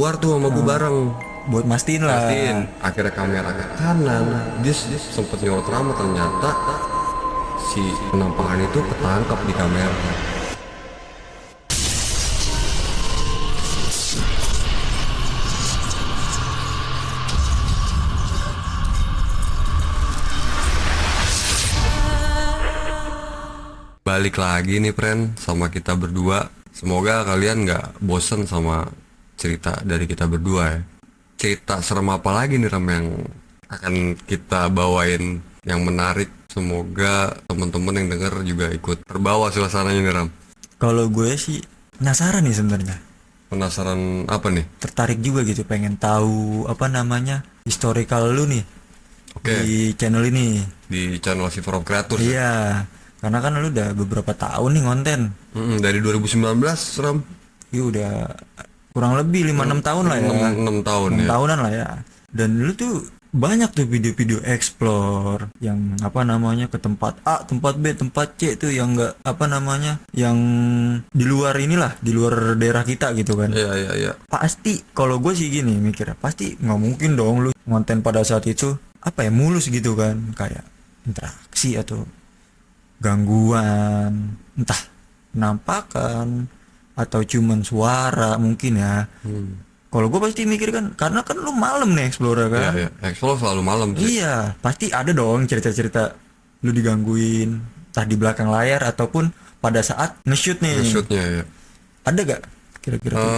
keluar tuh sama gue bareng. Buat mastiin lah. Pastiin. Akhirnya kamera ke kanan, dia sempet nyorot rambut, ternyata si penampakan itu ketangkap di kamera. Balik lagi nih friend sama kita berdua. Semoga kalian gak bosen sama cerita dari kita berdua ya. Cerita serem apa lagi nih Ram yang akan kita bawain yang menarik. Semoga teman-teman yang denger juga ikut terbawa suasananya nih Ram. Kalau gue sih penasaran nih sebenarnya. Penasaran apa nih? Tertarik juga gitu, pengen tahu apa namanya historical lu nih. Oke. Di channel ini. Di channel Shiver of Creatures. Iya. Karena kan lu udah beberapa tahun nih konten. Dari 2019 Ram. Iya udah kurang lebih 5-6 tahun lah ya. 6 tahun 6 ya. tahunan lah ya. Dan lu tuh banyak tuh video-video explore yang apa namanya ke tempat A, tempat B, tempat C tuh yang enggak apa namanya yang di luar inilah, di luar daerah kita gitu kan. Iya. Pasti kalau gue sih gini mikirnya, pasti nggak mungkin dong lu konten pada saat itu apa ya mulus gitu kan, kayak interaksi atau gangguan, entah penampakan atau cuman suara mungkin ya. Kalau gue pasti mikir kan, karena kan lu malam nih explore kan. Iya. Explore selalu malam sih. Iya, pasti ada dong cerita-cerita lu digangguin, entah di belakang layar ataupun pada saat nge-shoot nih. Shootnya ya. Ada gak kira-kira tuh?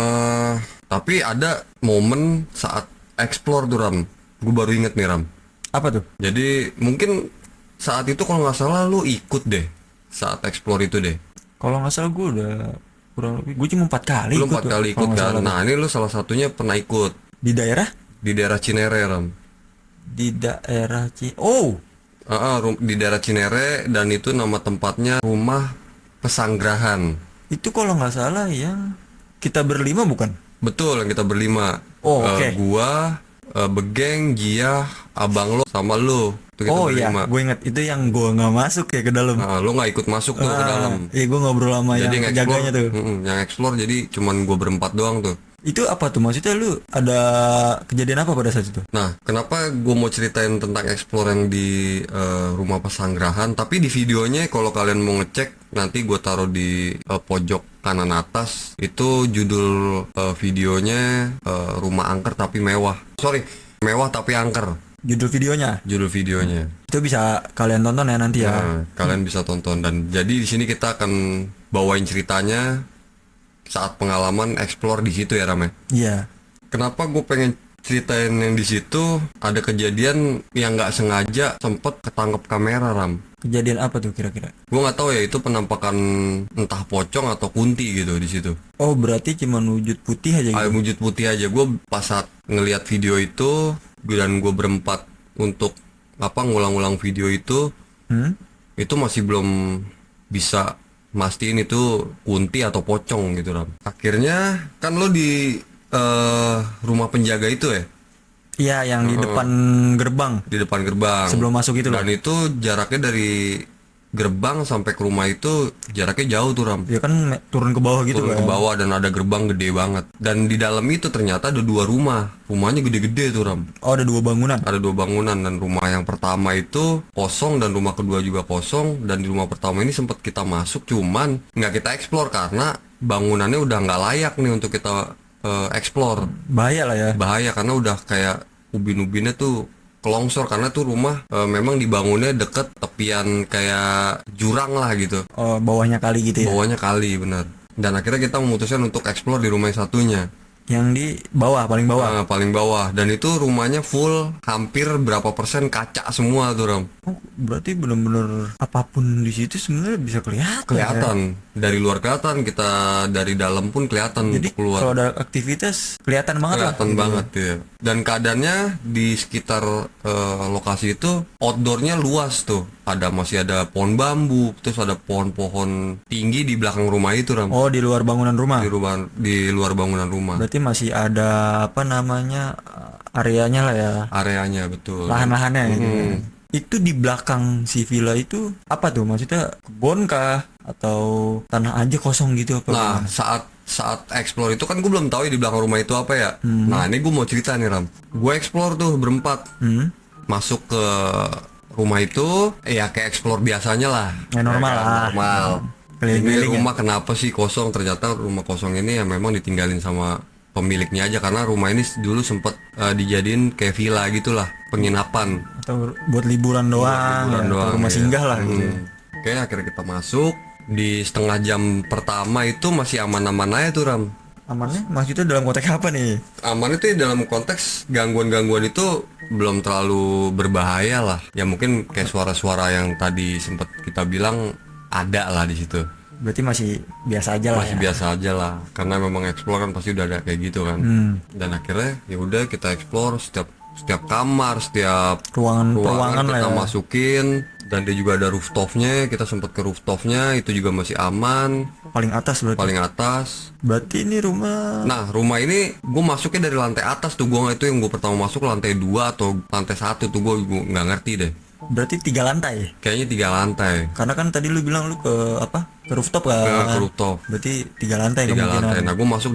Tapi ada momen saat explore tuh Ram. Gue baru inget nih Ram. Apa tuh? Jadi mungkin saat itu kalau nggak salah lu ikut deh saat explore itu deh. Kalau nggak salah gue udah kurang lebih, gue cuma 4 kali Lu ikut 4 tuh, kali kalau ikut nggak kan. salah tuh. Nah ini lu salah satunya pernah ikut Di daerah? di daerah Cinere Ram. Di daerah Oh, Di daerah Cinere, dan itu nama tempatnya Rumah Pesanggrahan. itu kalau nggak salah yang kita berlima bukan? Betul, yang kita berlima. Oh, oke. Gua, Begeng, Gia, abang lo sama lo. Itu kita Oh iya, berlima. gue inget itu yang gue nggak masuk ya ke dalam. Lo nggak ikut masuk tuh ke dalam. Iya, gue ngobrol sama Jadi yang penjaganya tuh. yang explore jadi cuman gue berempat doang tuh. Itu apa tuh maksudnya, lu ada kejadian apa pada saat itu? Nah, kenapa gue mau ceritain tentang explore yang di Rumah Pesanggrahan? Tapi di videonya kalau kalian mau ngecek, nanti gue taruh di pojok kanan atas. Itu judul videonya Rumah Angker tapi Mewah. Sorry, Mewah tapi Angker. Judul videonya. Judul videonya. Itu bisa kalian tonton ya nanti ya. Nah, kalian bisa tonton, dan jadi di sini kita akan bawain ceritanya saat pengalaman explore di situ ya Rame. Iya. Kenapa gue pengen ceritain yang di situ? Ada kejadian yang nggak sengaja sempet ketangkep kamera Ram. Kejadian apa tuh kira-kira? Gue nggak tahu ya itu penampakan entah pocong atau kunti gitu di situ. Oh, berarti cuma wujud putih aja gitu. Wujud putih aja. Gue pas saat ngelihat video itu dan gue berempat untuk ngulang-ulang video itu, itu masih belum bisa mastiin itu kunti atau pocong gitu Ram. Akhirnya kan lo di rumah penjaga itu ya? Iya, yang di depan gerbang. Di depan gerbang. Sebelum masuk itu loh. Dan itu jaraknya dari gerbang sampai ke rumah itu jaraknya jauh tuh Ram. Ya kan turun ke bawah gitu Turun kan. ke bawah dan ada gerbang gede banget. Dan di dalam itu ternyata ada 2 rumah. Rumahnya gede-gede tuh Ram. Oh, ada 2 bangunan. Ada 2 bangunan, dan rumah yang pertama itu kosong dan rumah kedua juga kosong. Dan di rumah pertama ini sempat kita masuk, cuman nggak kita explore karena bangunannya udah nggak layak nih untuk kita explore. Bahaya lah ya. Bahaya karena udah kayak ubin-ubinnya tuh kelongsor, karena tuh rumah memang dibangunnya deket tepian kayak jurang lah gitu. Oh, bawahnya kali gitu ya. Bawahnya kali, bener. Dan akhirnya kita memutuskan untuk explore di rumah yang satunya. Yang di bawah, paling bawah. Paling bawah. Dan itu rumahnya full, hampir berapa persen kaca semua tuh Ram. Oh, berarti bener-bener apapun di situ sebenarnya bisa kelihatan. Kelihatan. Ya? Dari luar kelihatan, kita dari dalam pun kelihatan. Jadi keluar. kalau ada aktivitas kelihatan banget Kelihatan lah. banget ya. Dan keadaannya di sekitar lokasi itu outdoornya luas tuh. Masih ada pohon bambu, terus ada pohon-pohon tinggi di belakang rumah itu Ram. Oh, di luar bangunan rumah. Di luar bangunan rumah. Berarti masih ada apa namanya areanya lah ya. Areanya betul. Lahan-lahannya gitu. Itu di belakang si villa itu apa tuh? Maksudnya kebun kah atau tanah aja kosong gitu apa? Nah, gimana? saat saat explore itu kan gue belum tahu ya di belakang rumah itu apa ya. Nah ini gue mau cerita nih Ram. Gue explore tuh berempat, masuk ke rumah itu, ya kayak explore biasanya lah. Ya, normal kan, lah. normal. Keliling-keliling Ini rumah kenapa sih kosong? Ternyata rumah kosong ini ya memang ditinggalin sama pemiliknya aja, karena rumah ini dulu sempet dijadiin kayak villa gitulah, penginapan. Atau buat liburan doang, Liburan ya, atau doang, rumah ya. singgah lah gitu. Oke, akhirnya kita masuk. Di setengah jam pertama itu masih aman-aman aja tuh Ram. Amannya maksudnya dalam konteks apa nih? Aman itu ya dalam konteks gangguan-gangguan itu belum terlalu berbahaya lah. Ya mungkin kayak suara-suara yang tadi sempat kita bilang ada lah di situ. Berarti masih biasa aja lah Masih ya. biasa aja lah, karena memang explore kan pasti udah ada kayak gitu kan. Dan akhirnya ya udah kita explore setiap kamar, setiap Ruangan lah kita ya. masukin, dan dia juga ada rooftopnya. Kita sempat ke rooftopnya, itu juga masih aman, Paling atas berarti. paling atas. Berarti ini rumah Nah rumah ini gue masuknya dari lantai atas tuh. Gue nggak, itu yang gue pertama masuk lantai 2 atau lantai 1 tuh, gue nggak ngerti deh. berarti 3 lantai. Kayaknya 3 lantai. Karena kan tadi lu bilang lu ke apa? Ke rooftop kan? Ke rooftop. Berarti 3 lantai 3 kemungkinan. lantai. Nah gue masuk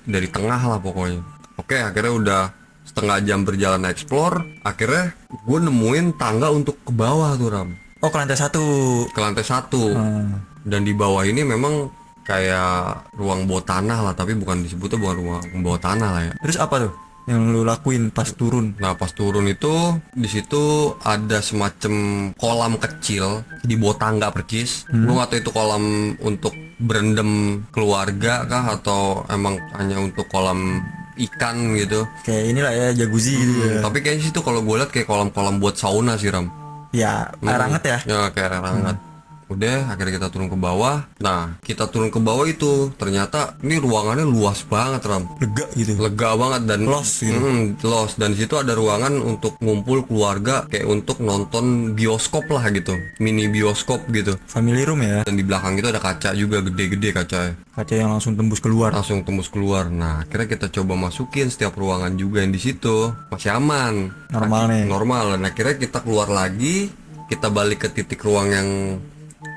dari tengah lah pokoknya. Oke, akhirnya udah setengah jam berjalan explore. Akhirnya gue nemuin tangga untuk ke bawah tuh Ram. Oh, ke lantai 1. Ke lantai 1. Dan di bawah ini memang kayak ruang bawah tanah lah, tapi bukan disebutnya bukan ruang bawah tanah lah ya. Terus apa tuh yang lu lakuin pas turun? Nah pas turun itu di situ ada semacam kolam kecil di bawah tangga percis. Gue nggak tahu itu kolam untuk berendam keluarga kah atau emang hanya untuk kolam ikan gitu. Kayak inilah ya, jacuzzi gitu ya. Tapi kayaknya situ kalau gue lihat kayak kolam-kolam buat sauna sih Ram. Ya, air hangat ya. Ya kayak air hangat. Udah akhirnya kita turun ke bawah. Nah kita turun ke bawah itu ternyata ini ruangannya luas banget Ram. Lega gitu. Lega banget dan Los gitu. los, dan di situ ada ruangan untuk ngumpul keluarga, kayak untuk nonton bioskop lah gitu, mini bioskop gitu. Family room ya. Dan di belakang itu ada kaca juga, gede-gede kacanya, Kaca yang langsung tembus keluar. langsung tembus keluar. Nah akhirnya kita coba masukin setiap ruangan juga yang di situ, masih aman, Normal nih. normal. Dan akhirnya kita keluar lagi, kita balik ke titik ruang yang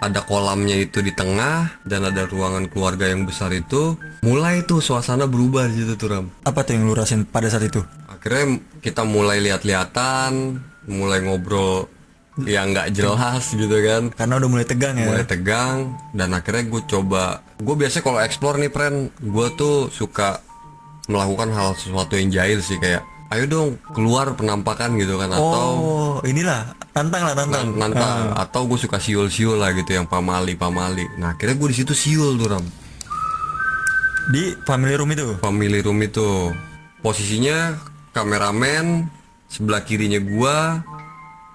ada kolamnya itu di tengah dan ada ruangan keluarga yang besar itu. Mulai tuh suasana berubah di situ tuh Ram. Apa tuh yang lu rasain pada saat itu? Akhirnya kita mulai lihat-lihatan, mulai ngobrol yang nggak jelas gitu kan, Karena udah mulai tegang ya. mulai tegang. Dan akhirnya gue biasanya kalau explore nih friend, gue tuh suka melakukan hal sesuatu yang jahil sih, kayak ayo dong keluar penampakan gitu kan, atau Oh, inilah tantang lah, tantang. nantang, atau gue suka siul-siul lah gitu, yang pamali. Nah akhirnya gue di situ siul tuh Ram, Di family room itu. family room itu. Posisinya kameramen, sebelah kirinya gua,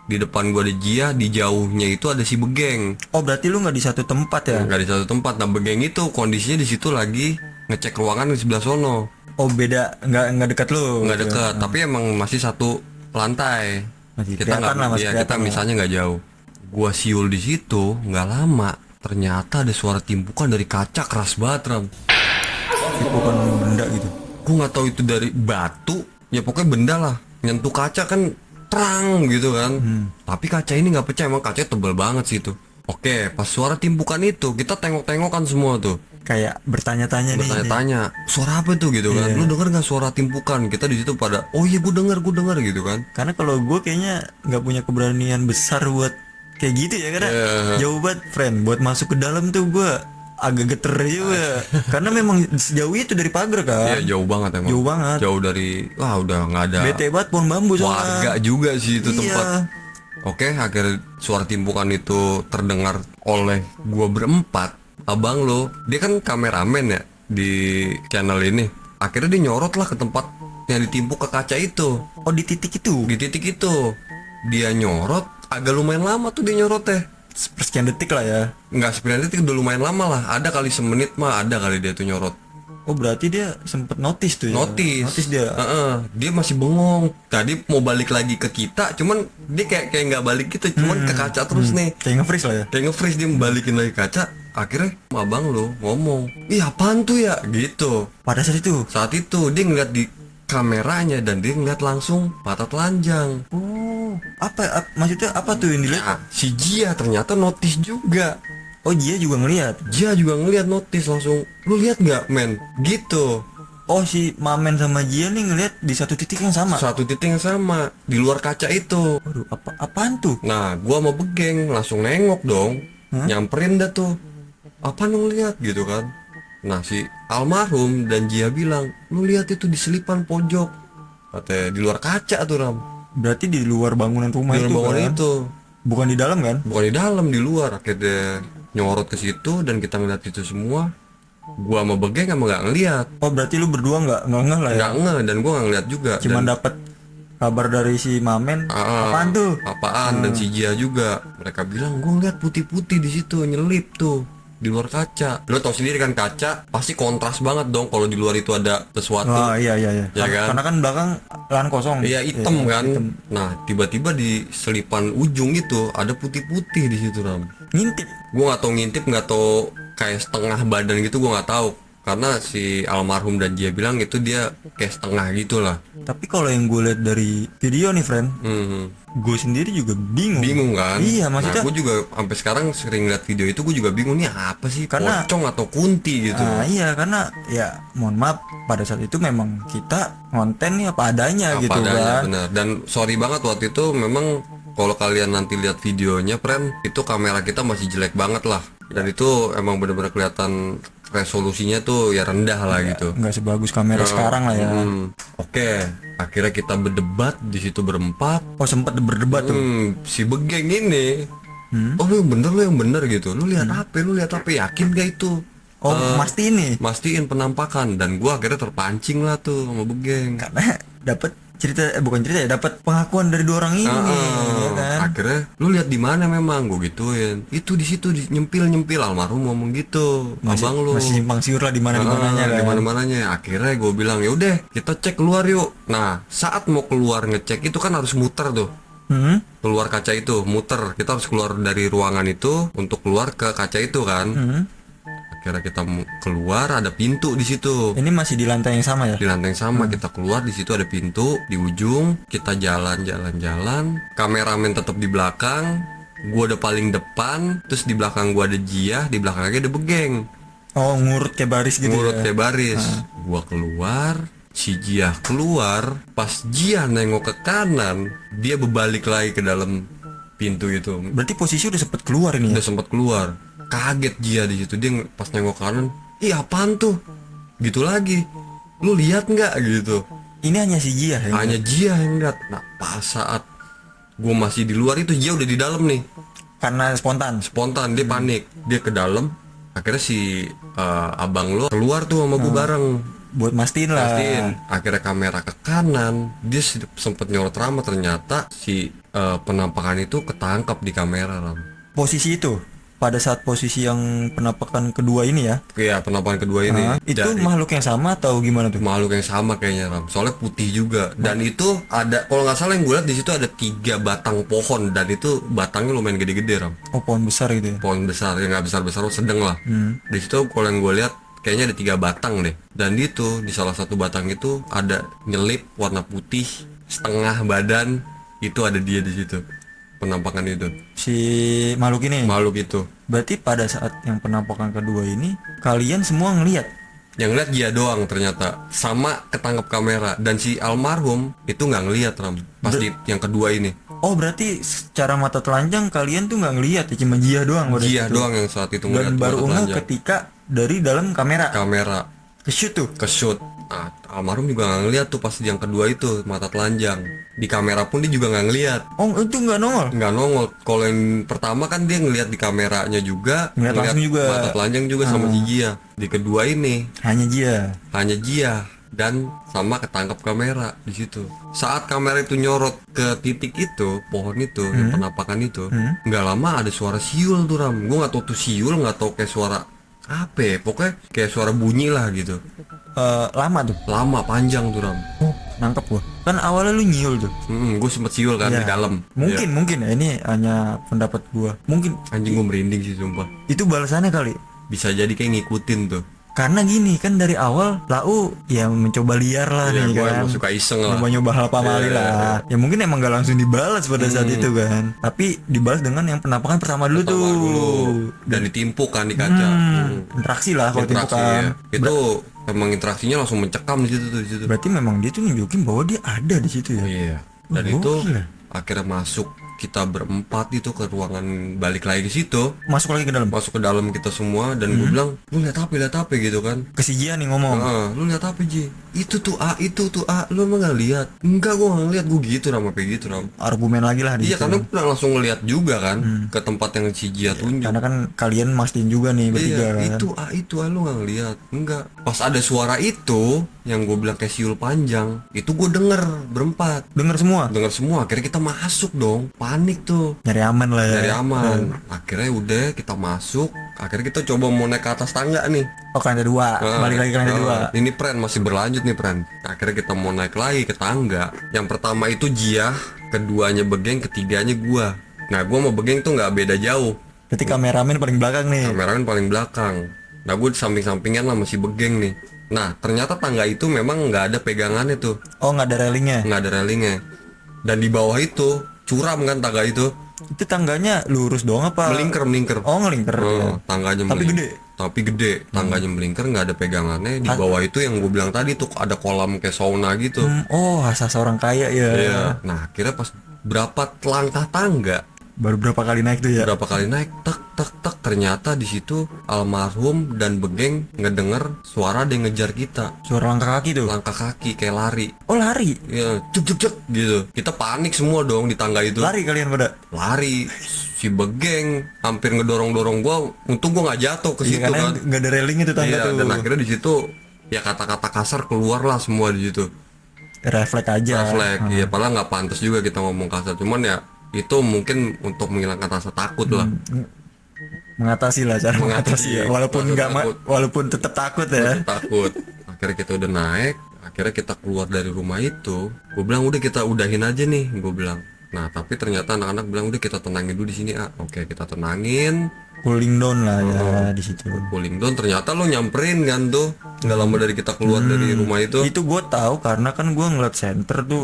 di depan gua ada Jia, di jauhnya itu ada si Begeng. Oh, berarti lu nggak di satu tempat ya? Nggak di satu tempat. Nah Begeng itu kondisinya di situ lagi ngecek ruangan di sebelah sono. Oh, beda, nggak dekat lu. Nggak dekat, tapi emang masih satu lantai. Masih Kita kelihatan lah, masih ya, kita kelihatan lah. misalnya nggak jauh. Gua siul di situ, nggak lama ternyata ada suara timbukan dari kaca keras banget Ram. Bukan benda gitu. Gue nggak tahu itu dari batu, ya pokoknya benda lah, nyentuh kaca kan terang gitu kan. Tapi kaca ini nggak pecah, emang kacanya tebal banget sih itu. Oke, pas suara timbukan itu kita tengok-tengokan semua tuh, Kayak bertanya-tanya nih. bertanya-tanya suara apa tuh gitu kan. Lu denger nggak suara timbukan? Kita di situ pada oh iya gue denger gitu kan. Karena kalau gue kayaknya nggak punya keberanian besar buat kayak gitu ya, karena jauh banget friend. Buat masuk ke dalam tuh gue agak geter juga. Karena memang sejauh itu dari pagar kan. Iya jauh banget emang. Jauh banget. Jauh dari, wah udah nggak ada Bete banget pohon bambu soalnya. warga juga sih itu Iya. tempat. Oke, akhirnya suara timbukan itu terdengar oleh gua berempat. Abang lo, dia kan kameramen ya di channel ini. Akhirnya dia nyorot lah ke tempat yang ditimpuk ke kaca itu. Oh, di titik itu. Di titik itu dia nyorot, agak lumayan lama tuh dia nyorot teh. Sepersekian detik lah ya. Nggak sebenarnya itu udah lumayan lama lah. Ada kali semenit mah ada kali dia tuh nyorot. Oh, berarti dia sempet notice tuh ya. Notice dia. Dia masih bengong. Tadi mau balik lagi ke kita, cuman dia kayak nggak balik gitu, cuman ke kaca terus nih. Kayak nge-freeze lah ya. Kayak nge-freeze, dia balikin lagi kaca. Akhirnya abang lo ngomong, ih apaan tuh ya gitu. Pada saat itu. Saat itu dia ngeliat di kameranya dan dia ngeliat langsung mata telanjang. Oh, maksudnya apa tuh yang dilihat? Nah, si Jia ternyata notice juga. Oh dia juga ngelihat. Dia juga ngeliat, notice langsung, lu lihat nggak men, gitu. Oh si Mamen sama Jia nih ngelihat di satu titik yang sama. Satu titik yang sama di luar kaca itu. Waduh, apaan tuh? Nah gua mau Begeng langsung nengok dong, nyamperin dah tuh, apa lu lihat gitu kan. Nah si almarhum dan Jia bilang, lu lihat itu di selipan pojok, katanya di luar kaca tuh Ram. Berarti di luar bangunan rumah Di luar itu bangunan kan? itu, Bukan di dalam kan? bukan di dalam, di luar. Akhirnya nyorot ke situ dan kita ngeliat itu semua. Gua sama Begeng emang nggak ngeliat, Oh berarti lu berdua nggak ngeh lah ya? nggak ngeh, dan gua nggak ngeliat juga. Cuman Dan dapat kabar dari si Mamen. Apaan tuh? apaan, dan si Jia juga, mereka bilang gua ngeliat putih-putih di situ nyelip tuh di luar kaca. Lo tau sendiri kan, kaca pasti kontras banget dong kalau di luar itu ada sesuatu. Oh iya. Ya kan? Karena kan belakang lahan kosong. Iya hitam Iya, kan. hitam. Nah tiba-tiba di selipan ujung itu ada putih-putih di situ Ram. Ngintip. Gua nggak tahu ngintip, nggak tahu kayak setengah badan gitu, gua nggak tahu. Karena si almarhum dan Jia bilang itu dia kayak setengah gitulah. Tapi kalau yang gue lihat dari video nih friend, gue sendiri juga bingung. Bingung kan? Iya Nah maksudnya. gue juga sampai sekarang sering lihat video itu, gue juga bingung nih apa sih, Karena- pocong atau kunti gitu. Iya karena ya mohon maaf pada saat itu memang kita konten nih apa adanya Apa gitu adanya, kan. benar. Dan sorry banget waktu itu memang, kalau kalian nanti lihat videonya friend, itu kamera kita masih jelek banget lah. Dan itu emang bener-bener kelihatan resolusinya tuh ya rendah lah gitu. Nggak sebagus kamera sekarang lah ya. Oke, akhirnya kita berdebat di situ berempat. Oh sempat berdebat tuh. Si Begeng ini, oh lu yang bener gitu. Lu lihat apa? Lu lihat apa? Yakin gak itu? Oh pasti ini Mastiin penampakan. Dan gua akhirnya terpancing lah tuh sama Begeng. karena dapat cerita bukan cerita ya, dapat pengakuan dari dua orang ini ya kan. Akhirnya lu lihat di mana memang, gue gituin. Itu di situ nyempil almarhum ngomong gitu. Abang lu Masih simpang siur lah di mana mananya kan. di mana-mananya. Akhirnya gue bilang ya udah kita cek keluar yuk. Nah saat mau keluar ngecek itu kan harus muter tuh, keluar kaca itu muter. Kita harus keluar dari ruangan itu untuk keluar ke kaca itu kan. Akhirnya kita keluar, ada pintu di situ. Ini masih di lantai yang sama ya? Di lantai yang sama. Kita keluar, di situ ada pintu di ujung. Kita jalan. Kameramen tetap di belakang. Gua udah paling depan. Terus di belakang gua ada Jia, di belakang lagi ada Begeng. Oh ngurut kayak baris gitu Ngurut ya? kayak baris. Gua keluar, si Jia keluar. Pas Jia nengok ke kanan, dia berbalik lagi ke dalam pintu itu. Berarti posisi udah sempet keluar ini ya? Udah sempat keluar. Kaget Jia di situ. Dia pas nengok kanan, ih apaan tuh? Gitu lagi. Lu lihat nggak gitu? Ini hanya si Jia ya? Hanya Jia yang lihat. Nah pas saat gue masih di luar itu, Jia udah di dalam nih. Karena spontan. Spontan dia panik, dia ke dalam. Akhirnya si abang lo keluar tuh sama gue bareng. Buat mastiin lah. Pastiin. Akhirnya kamera ke kanan, dia sempet nyorot Rama. Ternyata si penampakan itu ketangkap di kamera Ram. Posisi itu pada saat posisi yang penampakan kedua ini ya? Iya penampakan kedua ini. Itu Jadi, makhluk yang sama atau gimana tuh? makhluk yang sama kayaknya Ram. Soalnya putih juga. Dan itu ada, kalau nggak salah yang gue lihat di situ ada 3 batang pohon, dan itu batangnya lumayan gede-gede Ram. Oh pohon besar gitu ya? Pohon besar, ya nggak besar-besar, sedang lah. Di situ kalau yang gue lihat kayaknya ada 3 batang deh. Dan itu di salah satu batang itu ada nyelip warna putih setengah badan. Itu ada dia di situ. Penampakan itu. Si makhluk ini? Makhluk itu. Berarti pada saat yang penampakan kedua ini kalian semua ngelihat? Yang lihat dia doang ternyata, sama ketangkep kamera. Dan si almarhum itu nggak ngelihat Ram pas di yang kedua ini. Oh berarti secara mata telanjang kalian tuh nggak ngelihat ya, cuma Jia doang pada Dia situ. doang yang saat itu ngeliat. Dan baru mata ngeh telanjang. ketika dari dalam kamera ke shoot tuh. Ke shoot. Nah, almarhum juga nggak ngeliat tuh pas yang kedua itu mata telanjang. Di kamera pun dia juga nggak ngeliat. Oh itu nggak nongol? Nggak nongol. Kalau yang pertama kan dia ngeliat di kameranya juga, Ngeliat langsung juga. mata telanjang juga sama si Jia. Di kedua ini Hanya Jia. hanya Jia dan sama ketangkap kamera di situ. Saat kamera itu nyorot ke titik itu, pohon itu, yang penampakan itu, nggak lama ada suara siul tuh Ram. Gue nggak tahu tuh siul, nggak tahu kayak suara apa ya, pokoknya kayak suara bunyi lah gitu. Lama tuh. Lama panjang tuh Ram. Oh nangkep gua. Kan awalnya lu nyiul tuh. Gue sempet siul kan Ya, di dalam. Mungkin ya ini hanya pendapat gua. Mungkin Anjing gue merinding sih sumpah. itu balasannya kali. Bisa jadi kayak ngikutin tuh. Karena gini kan dari awal Lau ya mencoba liar lah Iya, nih gue kan, emang suka iseng lah. nyoba-nyoba hal pamali lah. Ya mungkin emang gak langsung dibalas pada saat itu kan, tapi dibalas dengan yang penampakan pertama dulu tuh. Pertama dulu dan ditimpuk kan di kaca. Interaksi lah kalau Interaksi timpukan. ya. Itu emang interaksinya langsung mencekam di situ tuh di situ. Berarti memang dia tuh nunjukin bahwa dia ada di situ ya. Iya. Dan Oh, itu gokil. akhirnya masuk kita berempat itu ke ruangan, balik lagi ke situ, Masuk lagi ke dalam. masuk ke dalam kita semua dan gue bilang, lu lihat apa gitu kan. Ke si Jian nih ngomong. Lu lihat apa Ji? Itu tuh A, lu emang gak lihat? Enggak, gua gak ngeliat, gue gitu Ram, kayak gitu Ram. Argumen lagi lah di Iya situ. karena gue langsung ngeliat juga kan ke tempat yang si Jia tunjuk. Karena kan kalian mastiin juga nih bertiga Iya, kan. itu lu gak ngeliat? Enggak. Pas ada suara itu yang gue bilang kayak siul panjang, itu gue denger berempat. Dengar semua. Dengar semua, akhirnya kita masuk dong. Panik tuh. Nyari aman lah ya. Dari aman. Akhirnya udah kita masuk. Akhirnya kita coba mau naik ke atas tangga nih. Oh ke lantai 2. Balik lagi ke lantai 2. Ini prank masih berlanjut nih prank. Akhirnya kita mau naik lagi ke tangga. Yang pertama itu Jia, keduanya Begeng, ketiganya gua. Nah gua sama Begeng tuh nggak beda jauh. Berarti kameramen paling belakang nih. Kameramen paling belakang. Nah gue di samping-sampingan lah masih Begeng nih. Nah ternyata tangga itu memang nggak ada pegangannya tuh, Oh nggak ada railingnya. nggak ada railingnya. Dan di bawah itu curam kan tangga itu. Itu tangganya lurus doang apa? Melingkar. Oh ngelingkar. ya. Tangganya Tapi melingkar. gede. Tapi gede. Tangganya melingkar, nggak ada pegangannya. Di bawah itu yang gue bilang tadi tuh ada kolam kayak sauna gitu. Oh asas orang kaya ya. Iya. Nah akhirnya pas berapa langkah tangga, Baru berapa kali naik tuh ya? berapa kali naik, tek, ternyata di situ almarhum dan Begeng ngedenger suara dia ngejar kita. Suara langkah kaki tuh. Langkah kaki kayak lari. Oh lari. Ya, cek gitu. Kita panik semua dong di tangga itu. Lari kalian pada. Lari. Si Begeng hampir ngedorong-dorong gua, untung gua nggak jatuh ke situ Iya, karena kan. nggak ada railingnya tuh tangga Iya, tuh. dan akhirnya di situ ya kata-kata kasar keluar lah semua di situ. Refleks aja. Refleks. Iya, padahal nggak pantas juga kita ngomong kasar. Cuman ya itu mungkin untuk menghilangkan rasa takut lah. Mengatasi lah cara mengatasi ya. Walaupun rasa nggak takut. walaupun tetap takut ya. Takut. Akhirnya kita udah naik, akhirnya kita keluar dari rumah itu. Gue bilang udah kita udahin aja nih, gue bilang. Nah tapi ternyata anak-anak bilang udah kita tenangin dulu di sini. Oke, kita tenangin, Cooling down lah ya di situ. cooling down. Ternyata lo nyamperin kan tuh, nggak lama dari kita keluar dari rumah itu. Itu gue tahu karena kan gue ngeliat center tuh.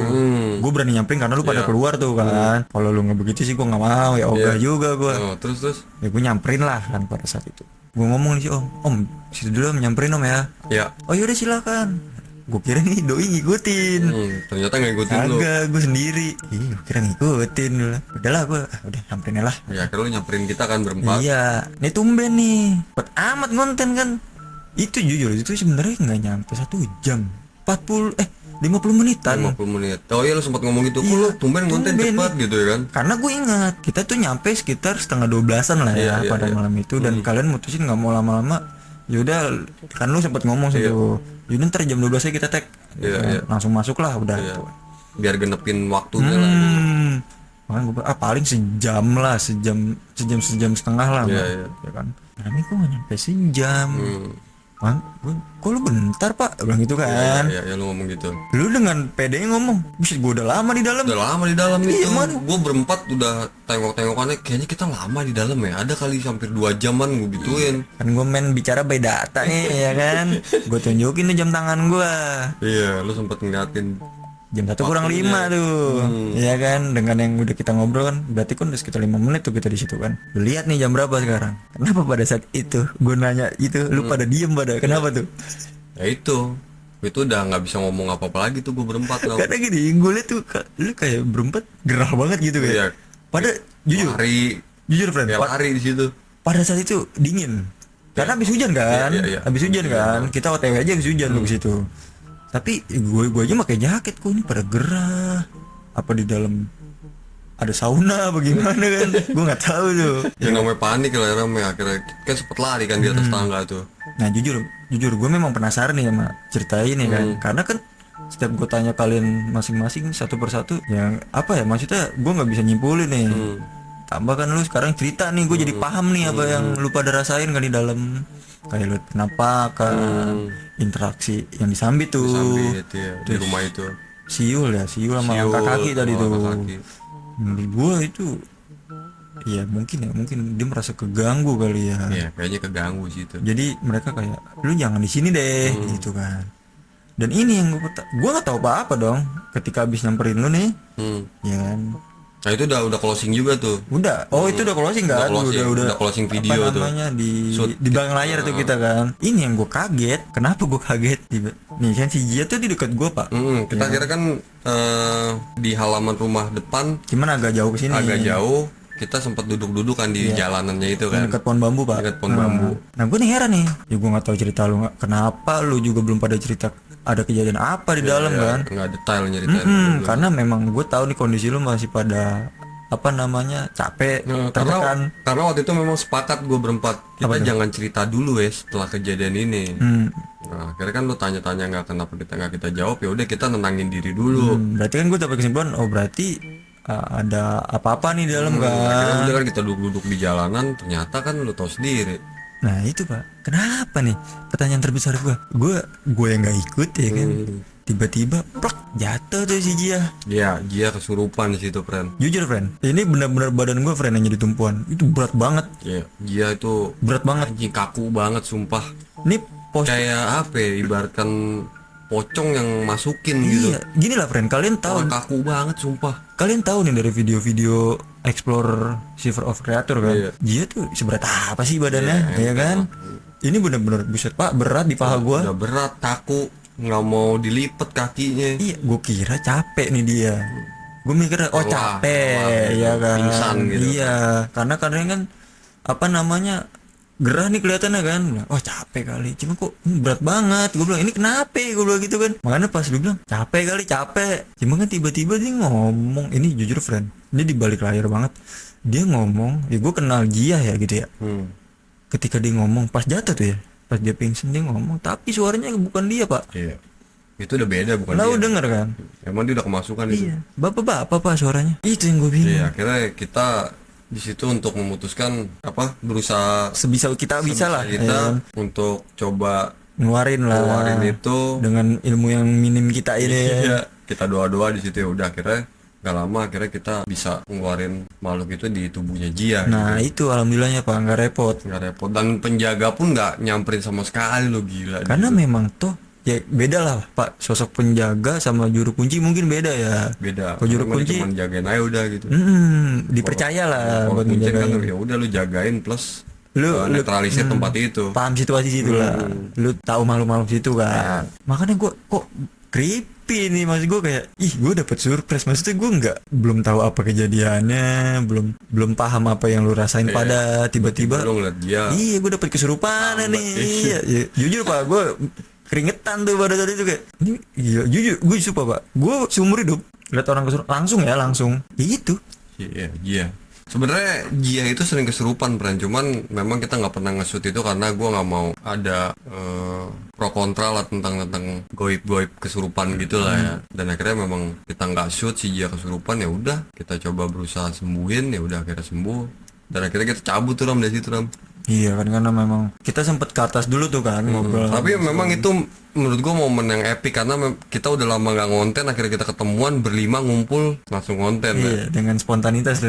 Gue berani nyamperin karena lu pada Iya. keluar tuh kan. Kalau lu nggak begitu sih gue nggak mau ya. Ogah juga gue. Terus Ya gue nyamperin lah kan pada saat itu. Gue ngomong sih om situ dulu om, nyamperin om ya. ya, Oh yaudah silakan. Gue kira nih doi ngikutin. ternyata nggak ikutin lo. Agak gue sendiri. Ih gue kira ngikutin dulu. Udahlah gue udah nyamperin lah. Ya akhirnya lo nyamperin kita kan berempat. Iya, ini tumben nih. Cepet amat konten kan. Itu jujur itu sebenarnya nggak nyampe 1 jam. 50 menitan. 50 menit. Oh iya lo sempat ngomong gitu, kok lo tumben konten tumben cepat gitu ya kan? Karena gue ingat kita tuh nyampe sekitar setengah 12-an lah ya Iya, pada iya. malam itu dan kalian mutusin nggak mau lama-lama. Yaudah kan lu sempat ngomong sih tuh. Yaudah ntar jam 12 aja kita tag. Iya, iya. Langsung masuk lah udah. Iya. Biar genepin waktunya lah. Makanya gue paling sejam lah, sejam setengah lah. Iya, Mbak. iya. Ya kan. Nah ini kok nggak nyampe sejam. Man, kok lu bentar pak, bilang gitu kan. Ya lo ngomong gitu. Lu dengan pede ngomong, bisa gue udah lama di dalam. Udah lama di dalam itu. mana? Gue berempat udah tengok-tengokannya kayaknya kita lama di dalam ya. Ada kali hampir 2 jaman gue gituin. Kan gue main bicara by data nih ya kan. Gue tunjukin tuh jam tangan gue. Iya, lo sempet ngeliatin. Jam 1 kurang 5 tuh. Ya kan, dengan yang udah kita ngobrol kan, berarti kan udah sekitar 5 menit tuh kita di situ kan. Lu lihat nih jam berapa sekarang. Kenapa pada saat itu gue nanya itu lu pada diem pada. Kenapa tuh? Ya itu udah nggak bisa ngomong apa-apa lagi tuh gue berempat. Karena gini, gue liat tuh lu kayak berempat gerah banget gitu kayak. Iya. Pada jujur, Lari, friend. ya lari di situ. Pada saat itu dingin. Karena habis hujan kan. Iya. Habis hujan kan. Kita OTW aja habis hujan tuh ke situ. Tapi gue aja pakai jaket kok ini pada gerah. Apa di dalam ada sauna apa gimana kan? Gue nggak tahu tuh. Ya namanya panik lah ramai akhirnya kan sempet lari kan di atas tangga tuh. Nah jujur gue memang penasaran nih sama cerita ini kan. Karena kan setiap gue tanya kalian masing-masing satu persatu, yang apa ya maksudnya gue nggak bisa nyimpulin nih. Tambah kan lu sekarang cerita nih, gue jadi paham nih apa yang lu pada rasain kan di dalam. Kayak lu penampakan, interaksi yang disambit tuh. Disambit ya di rumah itu. Siul sama angkat kaki tadi tuh. Angkat kaki. Menurut gue itu Iya mungkin dia merasa keganggu kali ya. Iya, kayaknya keganggu sih itu. Jadi mereka kayak lu jangan di sini deh gitu kan. Dan ini yang gue nggak tahu apa-apa dong ketika habis nyamperin lu nih, ya kan. Nah itu udah closing juga tuh. Udah, itu udah closing kan? Udah closing video apa tuh. namanya di belakang layar tuh kita kan. Ini yang gue kaget. Kenapa gue kaget? Nih kan si Jia tuh di dekat gue pak. Kita kira kan di halaman rumah depan. Cuman agak jauh ke sini. Agak jauh. Kita sempat duduk-duduk kan di jalanannya itu kan. Dekat pohon bambu pak. Dekat pohon bambu. Nah gue nih heran nih. Ya gue nggak tahu cerita lu kenapa lu juga belum pada cerita ada kejadian apa di dalam kan? Nggak detail nyeritain. Karena memang gue tahu nih kondisi lu masih pada apa namanya capek, tertekan. Karena waktu itu memang sepakat gue berempat kita jangan cerita dulu ya setelah kejadian ini. Nah akhirnya kan lu tanya-tanya kenapa nggak kita jawab, ya udah kita nenangin diri dulu. Berarti kan gue dapat kesimpulan, berarti ada apa-apa nih di dalam kan. Akhirnya udah kan kita duduk-duduk di jalanan, ternyata kan lu tahu sendiri. Nah itu pak, kenapa nih pertanyaan terbesar gue yang nggak ikut ya kan. Tiba-tiba plak jatuh tuh si Jia. Iya, Jia kesurupan di situ, friend. Jujur, friend. Ini benar-benar badan gue, friend, yang jadi tumpuan. Itu berat banget. Iya, Jia itu berat banget. Anjing kaku banget, sumpah. Ini kayak apa ya, ibaratkan pocong yang masukin gitu. Iya, gini lah, friend. Kalian tahu. Kaku banget, sumpah. Kalian tahu nih dari video-video Explorer Shiver of Creator kan. Iya. Jia tuh seberat apa sih badannya, ya kan? Ini benar-benar buset pak, berat di paha gue. Udah berat, kaku. Nggak mau dilipet kakinya. Iya, gue kira capek nih dia. Gue mikir capek ya kan. Pingsan gitu. Iya, karena kadang kan apa namanya gerah nih kelihatannya kan. Capek kali. Cuma kok berat banget. Gue bilang ini kenapa? Gue bilang gitu kan. Makanya pas dia bilang capek. Cuma kan tiba-tiba dia ngomong, ini jujur friend, ini di balik layar banget. Dia ngomong, ya gue kenal Jia ya gitu ya. Ketika dia ngomong pas jatuh tuh ya, pas dia pingsan dia ngomong, tapi suaranya bukan dia pak. Iya, itu udah beda bukan dia. Lu denger kan? Emang dia udah kemasukan itu. Iya, bapak pak suaranya. Itu yang gue bilang. Iya, akhirnya kita di situ untuk memutuskan berusaha sebisa kita lah kita untuk coba ngeluarin itu dengan ilmu yang minim kita ini. Iya, kita doa-doa di situ ya udah akhirnya gak lama akhirnya kita bisa ngeluarin makhluk itu di tubuhnya Jia. Nah gitu. Itu alhamdulillahnya pak, nggak repot dan penjaga pun nggak nyamperin sama sekali lo, gila. Karena gitu. Memang tuh ya beda lah pak, sosok penjaga sama juru kunci mungkin beda ya. Beda. Kalau juru kunci cuma jagain aja udah gitu. Dipercaya lah buat menjagain. Kan ya udah lu jagain plus lu netralisir tempat itu. Paham situasi situ lah. Lu tahu makhluk-makhluk situ kan. Makanya gue kok creepy nih, maksud gue kayak gue dapet surprise, maksudnya gue belum tahu apa kejadiannya, belum paham apa yang lu rasain pada tiba-tiba lu ngeliat dia. Iya, gue dapet kesurupan nih. Iya, jujur pak, gue keringetan tuh pada saat itu kayak ini gila, jujur gue sumpah pak, gue seumur hidup lihat orang kesurupan langsung itu. Iya. Sebenarnya Jia itu sering kesurupan, cuman memang kita nggak pernah nge-shoot itu karena gue nggak mau ada pro kontra lah tentang goib kesurupan gitulah ya. Dan akhirnya memang kita nggak shoot si Jia kesurupan, ya udah kita coba berusaha sembuhin, ya udah akhirnya sembuh. Dan akhirnya kita cabut tuh dari situ. Iya kan, karena memang kita sempet ke atas dulu tuh kan ngobrol. Tapi memang itu menurut gue momen yang epic karena kita udah lama gak ngonten, akhirnya kita ketemuan berlima ngumpul langsung ngonten. Iya, dengan spontanitas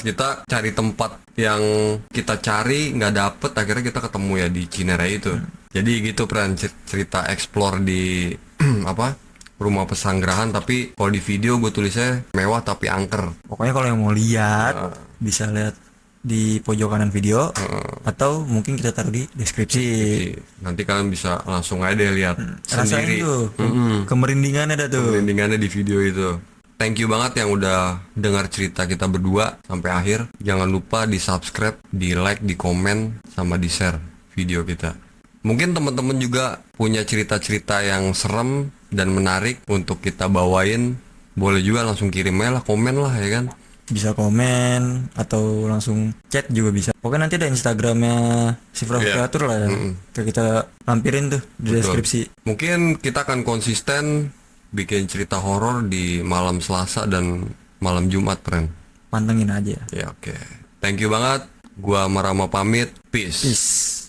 kita cari tempat yang kita cari nggak dapet, akhirnya kita ketemu ya di Cinere itu. Jadi gitu cerita explore di rumah pesanggrahan, tapi kalau di video gue tulisnya mewah tapi angker. Pokoknya kalau yang mau lihat bisa lihat di pojok kanan video atau mungkin kita taruh di deskripsi. Nanti kalian bisa langsung aja deh lihat sendiri. Rasain tuh kemerindingannya di video itu. Thank you banget yang udah dengar cerita kita berdua sampai akhir. Jangan lupa di subscribe, di like, di komen, sama di share video kita. Mungkin teman-teman juga punya cerita-cerita yang serem dan menarik untuk kita bawain. Boleh juga langsung kirim aja lah, komen lah ya kan. Bisa komen atau langsung chat juga bisa. Pokoknya nanti ada Instagramnya Shiver of Creator lah ya. Kita lampirin tuh di deskripsi. Mungkin kita akan konsisten bikin cerita horor di malam Selasa dan malam Jumat, friend. Pantengin aja. Ya oke. Thank you banget. Gua Marama pamit. Peace.